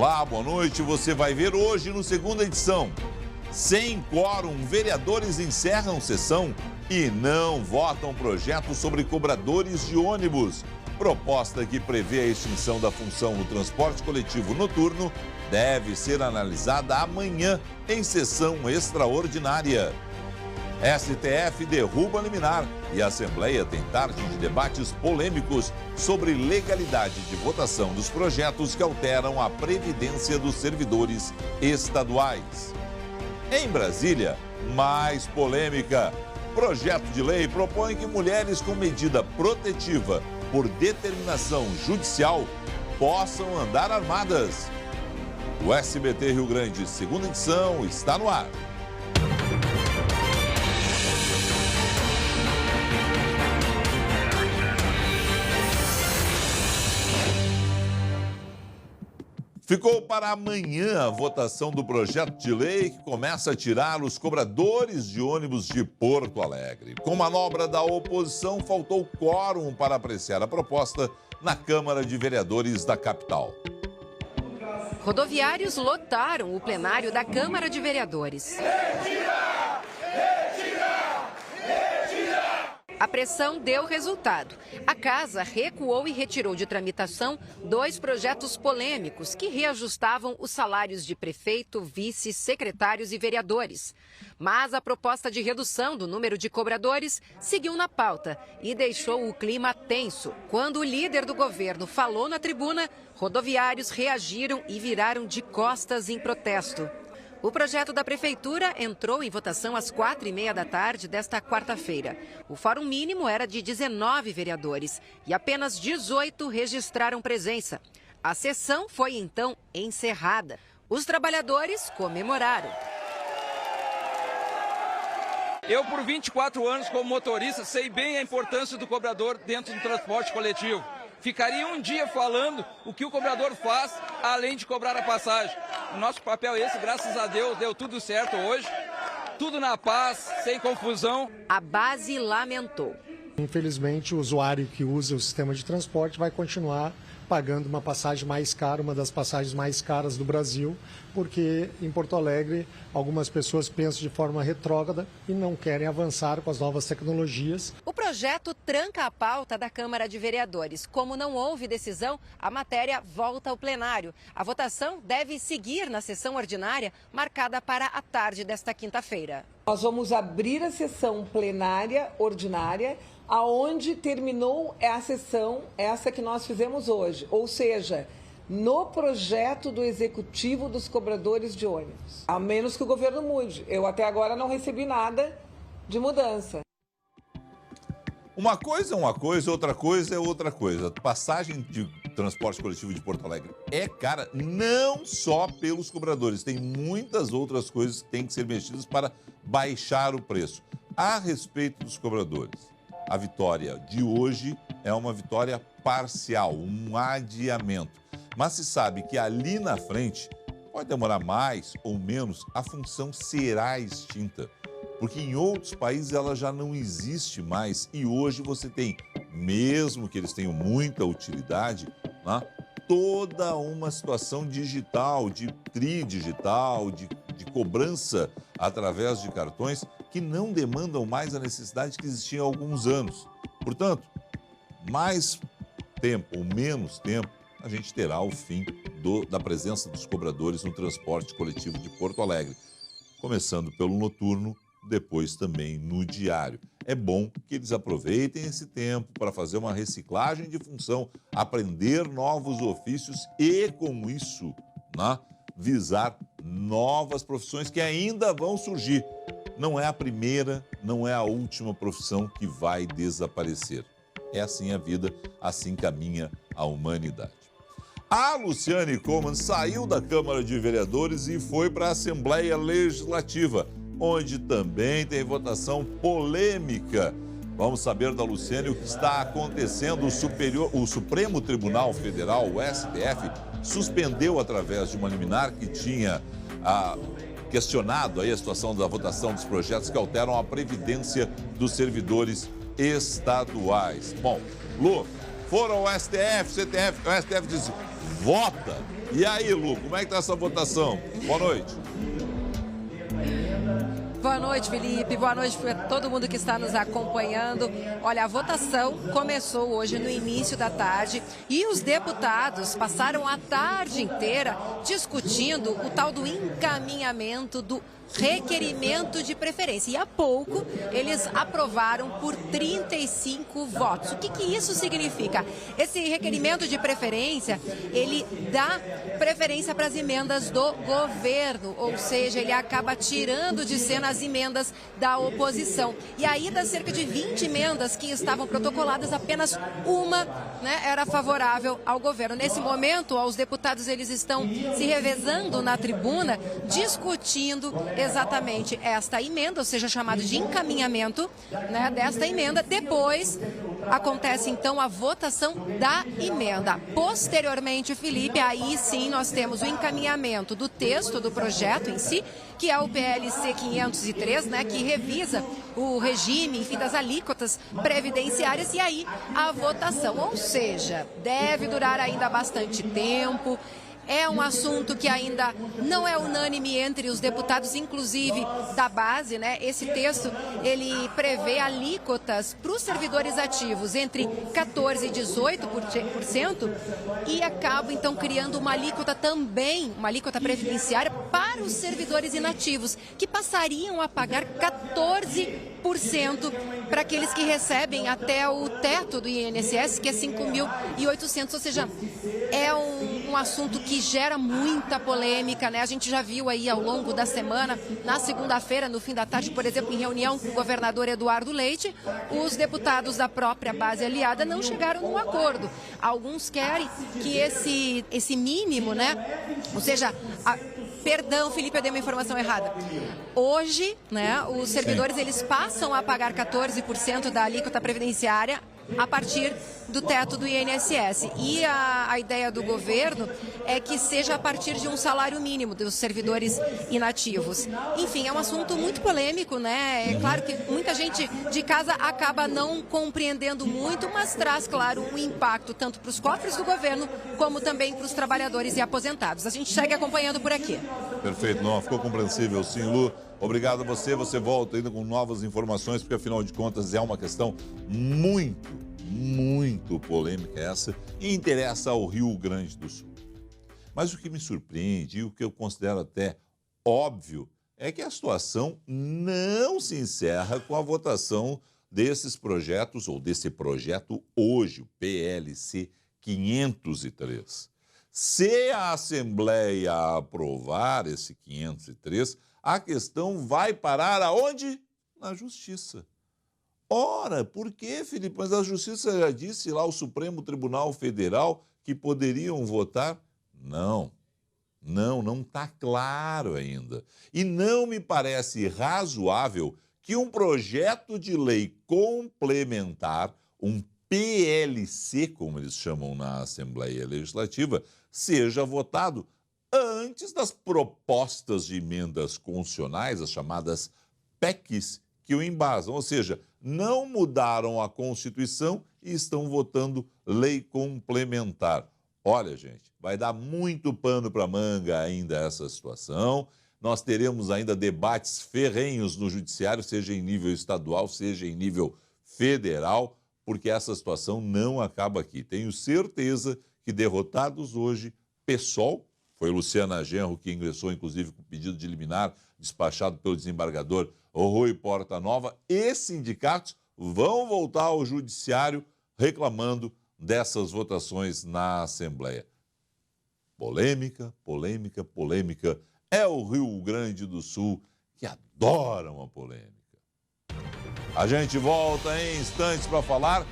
Olá, boa noite. Você vai ver hoje no segunda edição. Sem quórum, vereadores encerram sessão e não votam projeto sobre cobradores de ônibus. Proposta que prevê a extinção da função no transporte coletivo noturno deve ser analisada amanhã em sessão extraordinária. STF derruba liminar e a Assembleia tem tarde de debates polêmicos sobre legalidade de votação dos projetos que alteram a previdência dos servidores estaduais. Em Brasília, mais polêmica. Projeto de lei propõe que mulheres com medida protetiva por determinação judicial possam andar armadas. O SBT Rio Grande, segunda edição, está no ar. Ficou para amanhã a votação do projeto de lei que começa a tirar os cobradores de ônibus de Porto Alegre. Com manobra da oposição, faltou quórum para apreciar a proposta na Câmara de Vereadores da capital. Rodoviários lotaram o plenário da Câmara de Vereadores. A pressão deu resultado. A Casa recuou e retirou de tramitação 2 projetos polêmicos que reajustavam os salários de prefeito, vice, secretários e vereadores. Mas a proposta de redução do número de cobradores seguiu na pauta e deixou o clima tenso. Quando o líder do governo falou na tribuna, rodoviários reagiram e viraram de costas em protesto. O projeto da Prefeitura entrou em votação às 4h30 da tarde desta quarta-feira. O fórum mínimo era de 19 vereadores e apenas 18 registraram presença. A sessão foi então encerrada. Os trabalhadores comemoraram. Eu, por 24 anos como motorista, sei bem a importância do cobrador dentro do transporte coletivo. Ficaria um dia falando o que o cobrador faz, além de cobrar a passagem. O nosso papel é esse, graças a Deus, deu tudo certo hoje. Tudo na paz, sem confusão. A base lamentou. Infelizmente, o usuário que usa o sistema de transporte vai continuar pagando uma passagem mais cara, uma das passagens mais caras do Brasil, porque em Porto Alegre algumas pessoas pensam de forma retrógrada e não querem avançar com as novas tecnologias. O projeto tranca a pauta da Câmara de Vereadores. Como não houve decisão, a matéria volta ao plenário. A votação deve seguir na sessão ordinária, marcada para a tarde desta quinta-feira. Nós vamos abrir a sessão plenária ordinária, aonde terminou a sessão, essa que nós fizemos hoje. Ou seja, no projeto do Executivo dos cobradores de ônibus. A menos que o governo mude. Eu até agora não recebi nada de mudança. Uma coisa é uma coisa, outra coisa é outra coisa. Passagem de transporte coletivo de Porto Alegre é cara, não só pelos cobradores. Tem muitas outras coisas que têm que ser mexidas para baixar o preço. A respeito dos cobradores, a vitória de hoje é uma vitória parcial, um adiamento. Mas se sabe que ali na frente, pode demorar mais ou menos, a função será extinta. Porque em outros países ela já não existe mais e hoje você tem, mesmo que eles tenham muita utilidade, né, toda uma situação digital, de tridigital, de cobrança através de cartões que não demandam mais a necessidade que existia há alguns anos. Portanto, mais tempo ou menos tempo, a gente terá o fim da presença dos cobradores no transporte coletivo de Porto Alegre. Começando pelo noturno, depois também no diário. É bom que eles aproveitem esse tempo para fazer uma reciclagem de função, aprender novos ofícios e, com isso, né, visar novas profissões que ainda vão surgir. Não é a primeira, não é a última profissão que vai desaparecer. É assim a vida, assim caminha a humanidade. A Luciane Coman saiu da Câmara de Vereadores e foi para a Assembleia Legislativa, onde também tem votação polêmica. Vamos saber da Luciane o que está acontecendo. O Supremo Tribunal Federal, o STF, suspendeu através de uma liminar que tinha questionado aí a situação da votação dos projetos que alteram a previdência dos servidores estaduais. Bom, Lu, foram ao STF, o STF disse, vota E aí, Lu, como é que tá essa votação? Boa noite. Boa noite, Felipe. Boa noite para todo mundo que está nos acompanhando. Olha, a votação começou hoje no início da tarde e os deputados passaram a tarde inteira discutindo o tal do encaminhamento do requerimento de preferência. E há pouco eles aprovaram por 35 votos. O que isso significa? Esse requerimento de preferência, ele dá preferência para as emendas do governo, ou seja, ele acaba tirando de cena as emendas da oposição. E aí, das cerca de 20 emendas que estavam protocoladas, apenas uma, né, era favorável ao governo. Nesse momento, os deputados eles estão se revezando na tribuna, discutindo exatamente esta emenda, ou seja, chamado de encaminhamento, né, desta emenda. Depois acontece então a votação da emenda. Posteriormente, Felipe, aí sim nós temos o encaminhamento do texto do projeto em si, que é o PLC 503, né, que revisa o regime, enfim, das alíquotas previdenciárias, e aí a votação. Ou seja, deve durar ainda bastante tempo. É um assunto que ainda não é unânime entre os deputados, inclusive da base, né? Esse texto, ele prevê alíquotas para os servidores ativos entre 14% e 18% e acaba, então, criando uma alíquota também, uma alíquota previdenciária para os servidores inativos, que passariam a pagar 14% para aqueles que recebem até o teto do INSS, que é 5.800, ou seja, é um assunto que gera muita polêmica, né? A gente já viu aí ao longo da semana, na segunda-feira, no fim da tarde, por exemplo, em reunião com o governador Eduardo Leite, os deputados da própria base aliada não chegaram num acordo. Alguns querem que esse mínimo, né? Ou seja, perdão, Felipe, eu dei uma informação errada. Hoje, né, os servidores eles passam a pagar 14% da alíquota previdenciária a partir do teto do INSS. E a ideia do governo é que seja a partir de um salário mínimo dos servidores inativos. Enfim, é um assunto muito polêmico, né? É claro que muita gente de casa acaba não compreendendo muito, mas traz, claro, um impacto tanto para os cofres do governo, como também para os trabalhadores e aposentados. A gente segue acompanhando por aqui. Perfeito, não, ficou compreensível, sim, Lu. Obrigado a você, você volta ainda com novas informações, porque afinal de contas é uma questão muito polêmica essa e interessa ao Rio Grande do Sul. Mas o que me surpreende e o que eu considero até óbvio é que a situação não se encerra com a votação desses projetos, ou desse projeto hoje, o PLC 503. Se a Assembleia aprovar esse 503, a questão vai parar aonde? Na Justiça. Ora, por quê, Felipe? Mas a Justiça já disse lá, o Supremo Tribunal Federal, que poderiam votar? Não está claro ainda. E não me parece razoável que um projeto de lei complementar, um PLC, como eles chamam na Assembleia Legislativa, seja votado antes das propostas de emendas constitucionais, as chamadas PECs, que o embasam. Ou seja, não mudaram a Constituição e estão votando lei complementar. Olha, gente, vai dar muito pano para manga ainda essa situação. Nós teremos ainda debates ferrenhos no judiciário, seja em nível estadual, seja em nível federal, porque essa situação não acaba aqui. Tenho certeza que derrotados hoje, PSOL, foi Luciana Genro que ingressou, inclusive, com pedido de liminar, despachado pelo desembargador Rui Portanova, e sindicatos vão voltar ao judiciário reclamando dessas votações na Assembleia. Polêmica. É o Rio Grande do Sul que adora uma polêmica. A gente volta em instantes para falar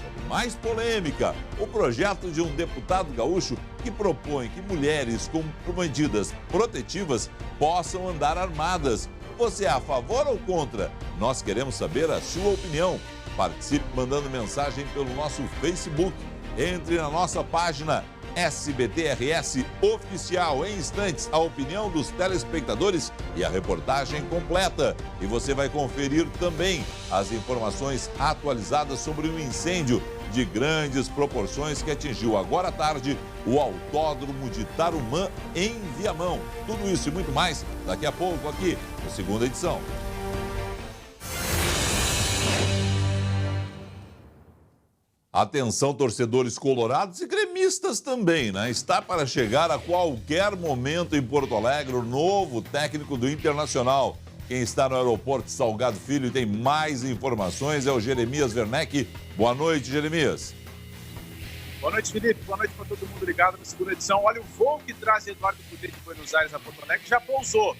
sobre mais polêmica. O projeto de um deputado gaúcho que propõe que mulheres com medidas protetivas possam andar armadas. Você é a favor ou contra? Nós queremos saber a sua opinião. Participe mandando mensagem pelo nosso Facebook. Entre na nossa página SBT-RS Oficial. Em instantes, a opinião dos telespectadores e a reportagem completa. E você vai conferir também as informações atualizadas sobre o incêndio de grandes proporções que atingiu agora à tarde o Autódromo de Tarumã, em Viamão. Tudo isso e muito mais daqui a pouco aqui no Segunda Edição. Atenção, torcedores colorados e gremistas também, né? Está para chegar a qualquer momento em Porto Alegre o novo técnico do Internacional. Quem está no aeroporto Salgado Filho e tem mais informações é o Jeremias Werneck. Boa noite, Jeremias. Boa noite, Felipe. Boa noite para todo mundo ligado na Segunda Edição. Olha, o voo que traz Eduardo Cudê de Buenos Aires a Porto Alegre já pousou,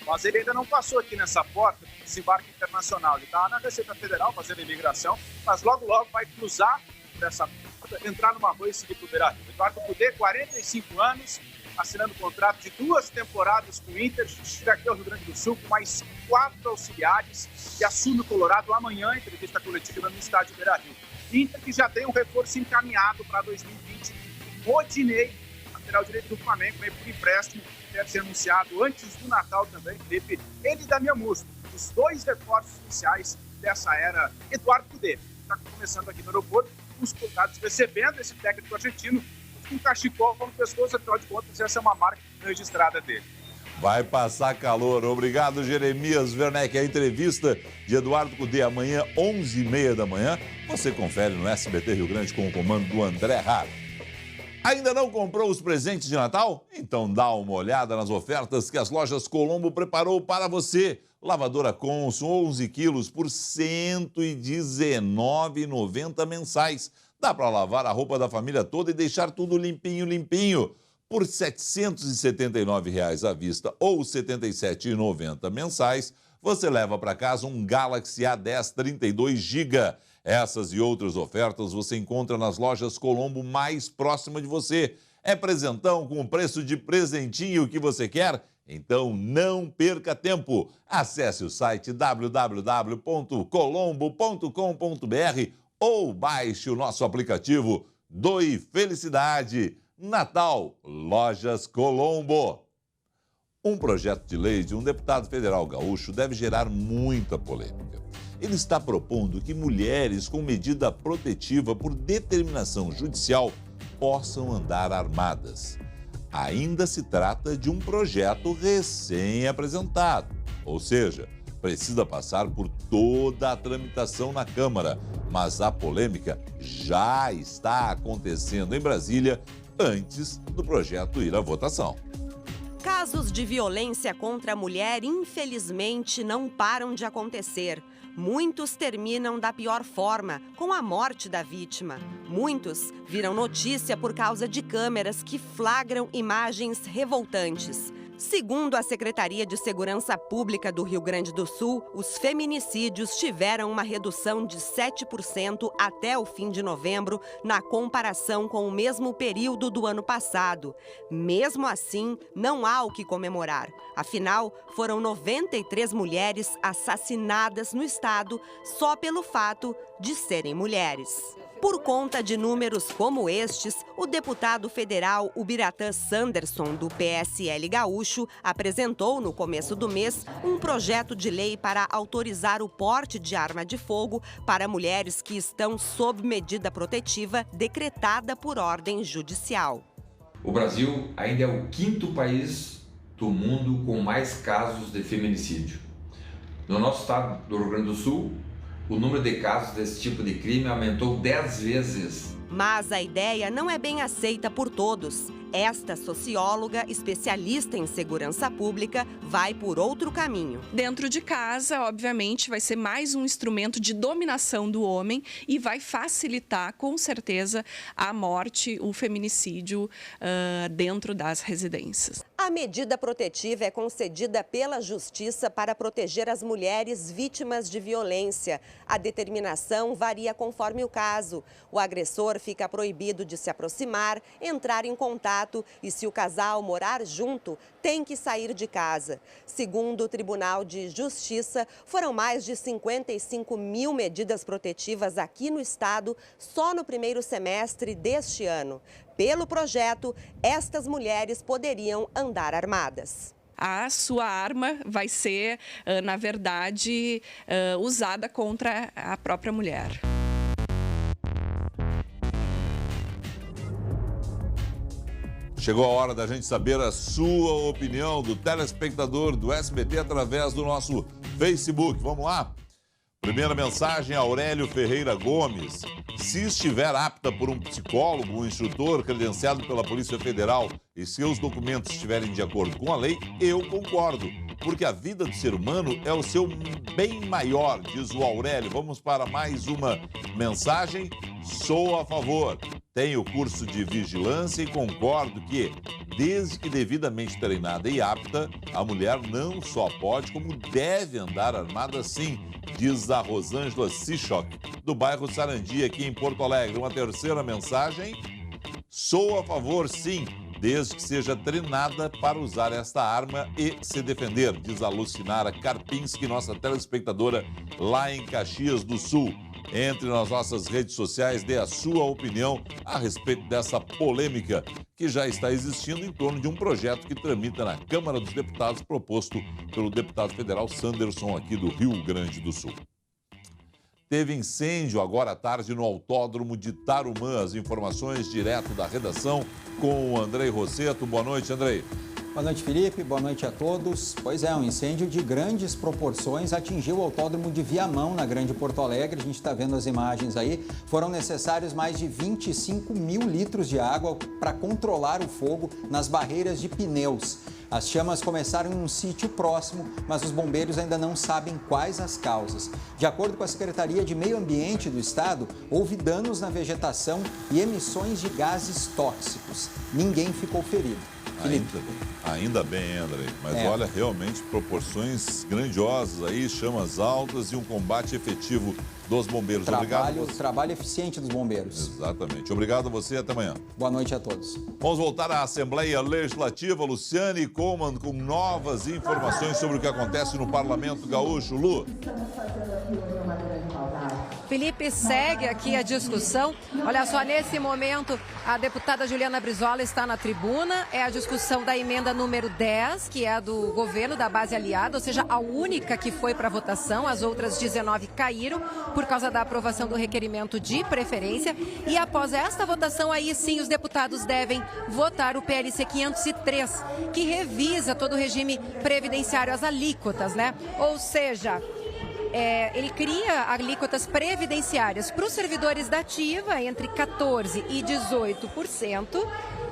mas ele ainda não passou aqui nessa porta desse embarque internacional. Ele está na Receita Federal fazendo a imigração, mas logo vai cruzar por essa porta, entrar numa rua e seguir para o Beira-Rio. Eduardo Cudê, 45 anos, assinando contrato de 2 temporadas com o Inter, chega aqui ao Rio Grande do Sul com mais 4 auxiliares e assume o Colorado amanhã, entrevista coletiva no estádio Beira-Rio. Inter que já tem um reforço encaminhado para 2020, Rodinei, lateral direito do Flamengo, meio por empréstimo, deve ser anunciado antes do Natal também, Felipe. Ele e Damian Musto, os 2 reforços iniciais dessa era. Eduardo Cudê está começando aqui no aeroporto, os colocados recebendo esse técnico argentino, com cachecol no pescoço, afinal de contas, essa é uma marca registrada dele. Vai passar calor. Obrigado, Jeremias Werneck. A entrevista de Eduardo Cudê amanhã, 11h30 da manhã. Você confere no SBT Rio Grande com o comando do André Raro. Ainda não comprou os presentes de Natal? Então dá uma olhada nas ofertas que as lojas Colombo preparou para você. Lavadora Consul, 11 quilos por R$ 119,90 mensais. Dá para lavar a roupa da família toda e deixar tudo limpinho. Por R$ 779,00 à vista ou R$ 77,90 mensais, você leva para casa um Galaxy A10 32 GB. Essas e outras ofertas você encontra nas lojas Colombo mais próxima de você. É presentão com o preço de presentinho que você quer? Então não perca tempo. Acesse o site www.colombo.com.br ou baixe o nosso aplicativo Doe Felicidade. Natal, Lojas Colombo. Um projeto de lei de um deputado federal gaúcho deve gerar muita polêmica. Ele está propondo que mulheres com medida protetiva por determinação judicial possam andar armadas. Ainda se trata de um projeto recém-apresentado, ou seja, precisa passar por toda a tramitação na Câmara, mas a polêmica já está acontecendo em Brasília antes do projeto ir à votação. Casos de violência contra a mulher, infelizmente, não param de acontecer. Muitos terminam da pior forma, com a morte da vítima. Muitos viram notícia por causa de câmeras que flagram imagens revoltantes. Segundo a Secretaria de Segurança Pública do Rio Grande do Sul, os feminicídios tiveram uma redução de 7% até o fim de novembro, na comparação com o mesmo período do ano passado. Mesmo assim, não há o que comemorar. Afinal, foram 93 mulheres assassinadas no estado só pelo fato de serem mulheres. Por conta de números como estes, o deputado federal Ubiratã Sanderson, do PSL gaúcho, apresentou no começo do mês um projeto de lei para autorizar o porte de arma de fogo para mulheres que estão sob medida protetiva decretada por ordem judicial. O Brasil ainda é o 5º país do mundo com mais casos de feminicídio. No nosso estado do Rio Grande do Sul, o número de casos desse tipo de crime aumentou 10 vezes. Mas a ideia não é bem aceita por todos. Esta socióloga, especialista em segurança pública, vai por outro caminho. Dentro de casa, obviamente, vai ser mais um instrumento de dominação do homem e vai facilitar, com certeza, a morte, o feminicídio dentro das residências. A medida protetiva é concedida pela Justiça para proteger as mulheres vítimas de violência. A determinação varia conforme o caso. O agressor fica proibido de se aproximar, entrar em contato e, se o casal morar junto, tem que sair de casa. Segundo o Tribunal de Justiça, foram mais de 55 mil medidas protetivas aqui no estado só no primeiro semestre deste ano. Pelo projeto, estas mulheres poderiam andar armadas. A sua arma vai ser, na verdade, usada contra a própria mulher. Chegou a hora da gente saber a sua opinião do telespectador do SBT através do nosso Facebook. Vamos lá? Primeira mensagem, Aurélio Ferreira Gomes. Se estiver apta por um psicólogo, um instrutor credenciado pela Polícia Federal e seus documentos estiverem de acordo com a lei, eu concordo. Porque a vida do ser humano é o seu bem maior, diz o Aurélio. Vamos para mais uma mensagem. Sou a favor. Tenho curso de vigilância e concordo que, desde que devidamente treinada e apta, a mulher não só pode, como deve andar armada sim, diz a Rosângela Sichok, do bairro Sarandi, aqui em Porto Alegre. Uma terceira mensagem. Sou a favor, sim, desde que seja treinada para usar esta arma e se defender, diz a Lucinara Karpinski, nossa telespectadora lá em Caxias do Sul. Entre nas nossas redes sociais, dê a sua opinião a respeito dessa polêmica que já está existindo em torno de um projeto que tramita na Câmara dos Deputados, proposto pelo deputado federal Sanderson, aqui do Rio Grande do Sul. Teve incêndio agora à tarde no Autódromo de Tarumã. As informações direto da redação com o Andrei Rosseto. Boa noite, Andrei. Boa noite, Felipe. Boa noite a todos. Pois é, um incêndio de grandes proporções atingiu o Autódromo de Viamão, na Grande Porto Alegre. A gente está vendo as imagens aí. Foram necessários mais de 25 mil litros de água para controlar o fogo nas barreiras de pneus. As chamas começaram em um sítio próximo, mas os bombeiros ainda não sabem quais as causas. De acordo com a Secretaria de Meio Ambiente do Estado, houve danos na vegetação e emissões de gases tóxicos. Ninguém ficou ferido. Ainda bem, André. Mas olha, realmente proporções grandiosas aí, chamas altas e um combate efetivo dos bombeiros. Trabalho eficiente dos bombeiros. Exatamente. Obrigado a você e até amanhã. Boa noite a todos. Vamos voltar à Assembleia Legislativa. Luciane Coman com novas informações sobre o que acontece no Parlamento Gaúcho. Lu. Felipe, segue aqui a discussão. Olha só, nesse momento, a deputada Juliana Brizola está na tribuna. É a discussão da emenda número 10, que é a do governo da base aliada, ou seja, a única que foi para votação. As outras 19 caíram por causa da aprovação do requerimento de preferência. E após esta votação, aí sim, os deputados devem votar o PLC 503, que revisa todo o regime previdenciário, as alíquotas, né? Ou seja, ele cria alíquotas previdenciárias para os servidores da ativa entre 14% e 18%.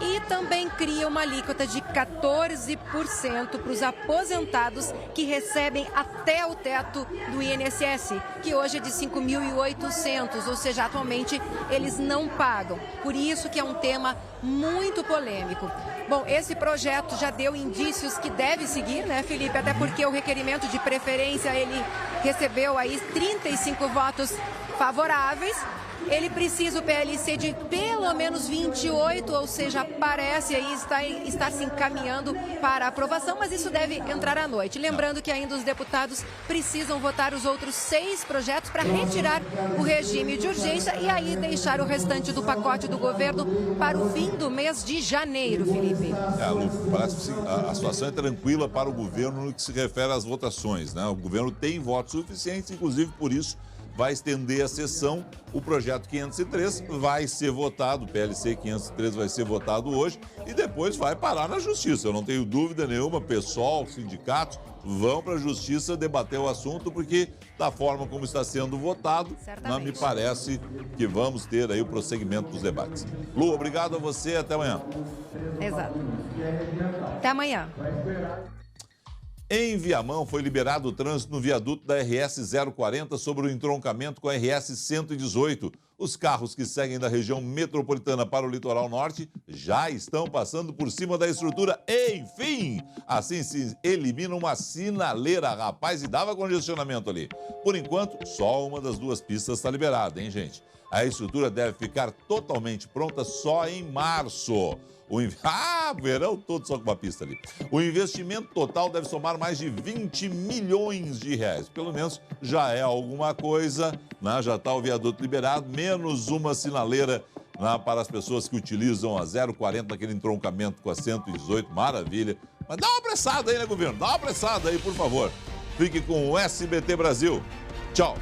E também cria uma alíquota de 14% para os aposentados que recebem até o teto do INSS, que hoje é de 5.800, ou seja, atualmente eles não pagam. Por isso que é um tema muito polêmico. Bom, esse projeto já deu indícios que deve seguir, né, Felipe? Até porque o requerimento de preferência, ele recebeu aí 35 votos favoráveis. Ele precisa o PLC de pelo menos 28, ou seja, parece aí está se encaminhando para a aprovação, mas isso deve entrar à noite. Lembrando que ainda os deputados precisam votar os outros 6 projetos para retirar o regime de urgência e aí deixar o restante do pacote do governo para o fim do mês de janeiro, Felipe. Lu, parece que a situação é tranquila para o governo no que se refere às votações, né? O governo tem votos suficientes, inclusive por isso vai estender a sessão. O projeto 503 vai ser votado, o PLC 503 vai ser votado hoje e depois vai parar na Justiça. Eu não tenho dúvida nenhuma, pessoal, sindicatos vão para a Justiça debater o assunto, porque da forma como está sendo votado, me parece que vamos ter aí o prosseguimento dos debates. Lu, obrigado a você, até amanhã. Exato. Até amanhã. Em Viamão, foi liberado o trânsito no viaduto da RS 040 sobre o entroncamento com a RS 118. Os carros que seguem da região metropolitana para o litoral norte já estão passando por cima da estrutura. Enfim, assim se elimina uma sinaleira, rapaz, e dava congestionamento ali. Por enquanto, só uma das 2 pistas está liberada, hein, gente? A estrutura deve ficar totalmente pronta só em março. Verão todo só com uma pista ali. O investimento total deve somar mais de 20 milhões de reais. Pelo menos já é alguma coisa, né? Já está o viaduto liberado, menos uma sinaleira, né, para as pessoas que utilizam a 040, aquele entroncamento com a 118, maravilha. Mas dá uma apressada aí, né, governo? Dá uma apressada aí, por favor. Fique com o SBT Brasil. Tchau.